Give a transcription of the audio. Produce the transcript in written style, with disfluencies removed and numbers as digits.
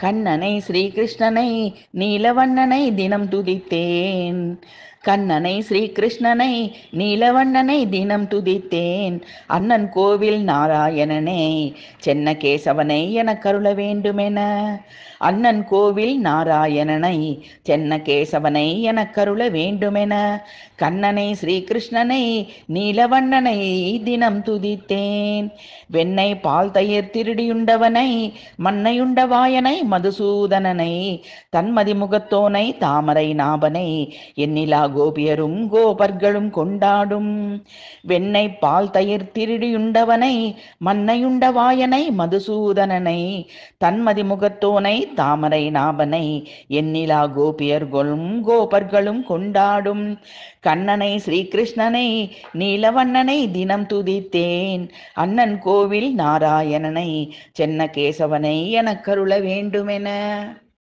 கண்ணனை ஸ்ரீகிருஷ்ணனை நீலவண்ணனை தினம் துதித்தேன். கண்ணனை ஸ்ரீகிருஷ்ணனை நீலவண்ணனை தினம் துதித்தேன். அண்ணன் கோவில் நாராயணனை சென்ன கேசவனை எனக் கருள வேண்டுமென. அண்ணன் கோவில் நாராயணனை சென்ன கேசவனை எனக் கருள வேண்டுமென. கண்ணனை ஸ்ரீகிருஷ்ணனை நீலவண்ணனை தினம் துதித்தேன். வெண்ணெய் பால் தயிர் திருடியுண்டவனை மண்ணையுண்ட வாயனை மதுசூதனனை தன்மதி முகத்தோனை தாமரை நாபனை எண்ணிலா கோபியரும் கோபர்களும் கொண்டாடும். வெண்ணெய் பால் தயிர் திருடியுண்டவனை மண்ணையுண்ட வாயனை மதுசூதனனை தன்மதி முகத்தோனை தாமரை நாபனை எண்ணிலா கோபியர்களும் கோபர்களும் கொண்டாடும். கண்ணனை ஸ்ரீகிருஷ்ணனை நீலவண்ணனை தினம் துதித்தேன். அண்ணன் கோவில் நாராயணனை சென்ன கேசவனை எனக் கருள வேண்டுமென.